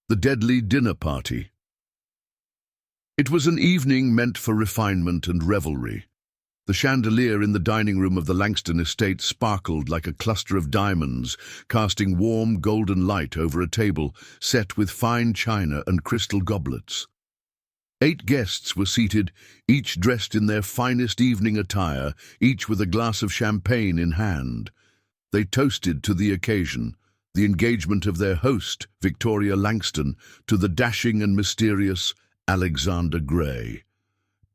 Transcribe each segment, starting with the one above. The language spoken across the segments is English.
The deadly dinner party. It was an evening meant for refinement and revelry. The chandelier in the dining room of the Langston estate sparkled like a cluster of diamonds, casting warm golden light over a table set with fine china and crystal goblets. 8 guests were seated, each dressed in their finest evening attire, each with a glass of champagne in hand. They toasted to the occasion, the engagement of their host, Victoria Langston, to the dashing and mysterious Alexander Gray.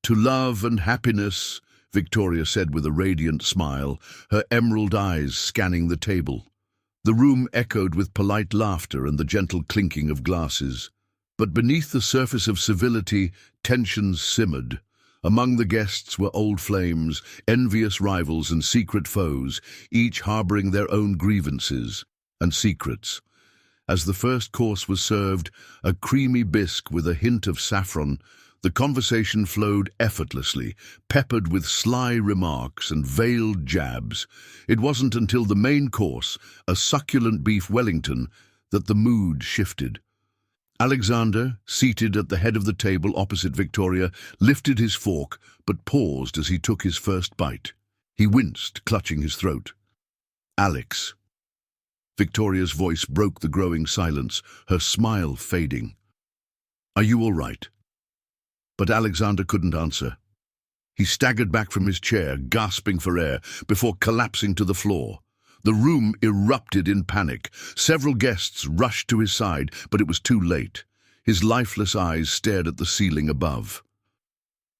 "To love and happiness," Victoria said with a radiant smile, her emerald eyes scanning the table. The room echoed with polite laughter and the gentle clinking of glasses. But beneath the surface of civility, tensions simmered. Among the guests were old flames, envious rivals and secret foes, each harboring their own grievances and secrets. As the first course was served, a creamy bisque with a hint of saffron, the conversation flowed effortlessly, peppered with sly remarks and veiled jabs. It wasn't until the main course, a succulent beef Wellington, that the mood shifted. Alexander, seated at the head of the table opposite Victoria, lifted his fork, but paused as he took his first bite. He winced, clutching his throat. "Alex." Victoria's voice broke the growing silence, her smile fading. "Are you all right?" But Alexander couldn't answer. He staggered back from his chair, gasping for air, before collapsing to the floor. The room erupted in panic. Several guests rushed to his side, but it was too late. His lifeless eyes stared at the ceiling above.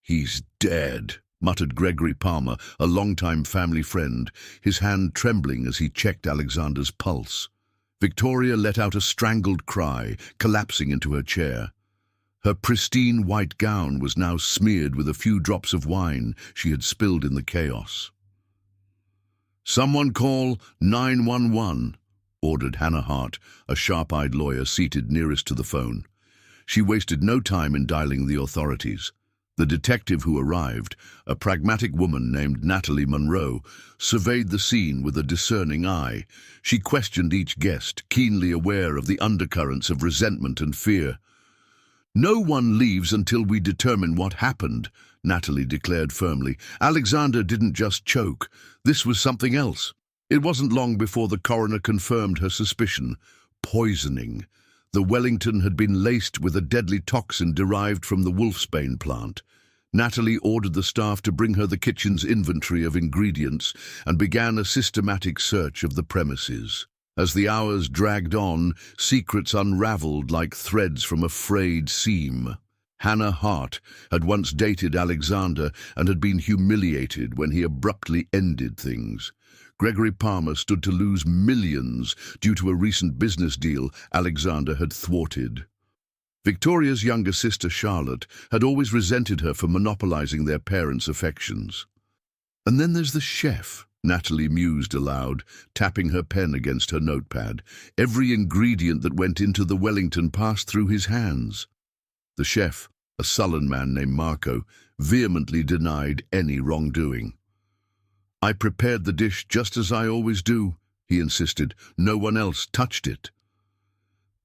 "He's dead," muttered Gregory Palmer, a longtime family friend, his hand trembling as he checked Alexander's pulse. Victoria let out a strangled cry, collapsing into her chair. Her pristine white gown was now smeared with a few drops of wine she had spilled in the chaos. "Someone call 911, ordered Hannah Hart, a sharp-eyed lawyer seated nearest to the phone. She wasted no time in dialing the authorities. The detective who arrived, a pragmatic woman named Natalie Monroe, surveyed the scene with a discerning eye. She questioned each guest, keenly aware of the undercurrents of resentment and fear. "No one leaves until we determine what happened," Natalie declared firmly. "Alexander didn't just choke. This was something else." It wasn't long before the coroner confirmed her suspicion: poisoning. The Wellington had been laced with a deadly toxin derived from the wolfsbane plant. Natalie ordered the staff to bring her the kitchen's inventory of ingredients and began a systematic search of the premises. As the hours dragged on, secrets unraveled like threads from a frayed seam. Hannah Hart had once dated Alexander and had been humiliated when he abruptly ended things. Gregory Palmer stood to lose millions due to a recent business deal Alexander had thwarted. Victoria's younger sister, Charlotte, had always resented her for monopolizing their parents' affections. "And then there's the chef," Natalie mused aloud, tapping her pen against her notepad. "Every ingredient that went into the Wellington passed through his hands." The chef, a sullen man named Marco, vehemently denied any wrongdoing. "I prepared the dish just as I always do," he insisted. "No one else touched it."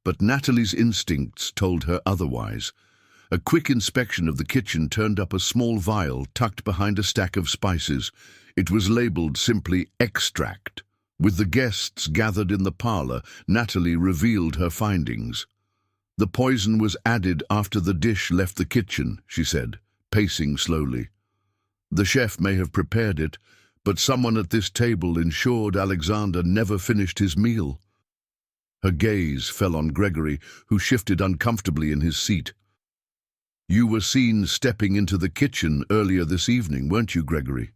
But Natalie's instincts told her otherwise. A quick inspection of the kitchen turned up a small vial tucked behind a stack of spices. It was labeled simply "extract." With the guests gathered in the parlor, Natalie revealed her findings. "The poison was added after the dish left the kitchen," she said, pacing slowly. "The chef may have prepared it, but someone at this table ensured Alexander never finished his meal." Her gaze fell on Gregory, who shifted uncomfortably in his seat. "You were seen stepping into the kitchen earlier this evening, weren't you, Gregory?"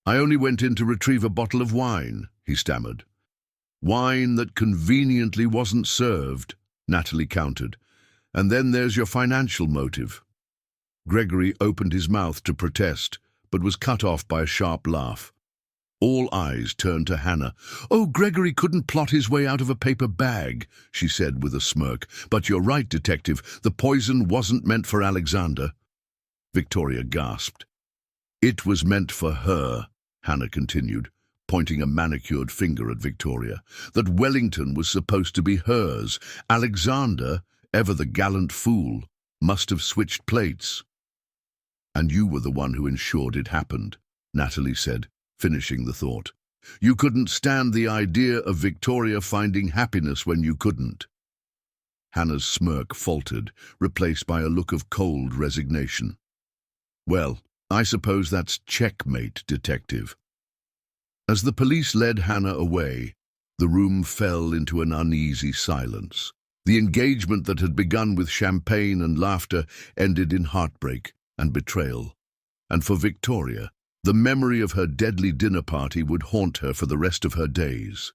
"I only went in to retrieve a bottle of wine," he stammered. "Wine that conveniently wasn't served," Natalie countered. "And then there's your financial motive." Gregory opened his mouth to protest, but was cut off by a sharp laugh. All eyes turned to Hannah. "Oh, Gregory couldn't plot his way out of a paper bag," she said with a smirk. "But you're right, Detective. The poison wasn't meant for Alexander." Victoria gasped. "It was meant for her," Hannah continued. pointing a manicured finger at Victoria, that Wellington was supposed to be hers. Alexander, ever the gallant fool, must have switched plates. And you were the one who ensured it happened, Natalie said, finishing the thought. You couldn't stand the idea of Victoria finding happiness when you couldn't. Hannah's smirk faltered, replaced by a look of cold resignation. Well, I suppose that's checkmate, detective. As the police led Hannah away, the room fell into an uneasy silence. The engagement that had begun with champagne and laughter ended in heartbreak and betrayal. And for Victoria, the memory of her deadly dinner party would haunt her for the rest of her days.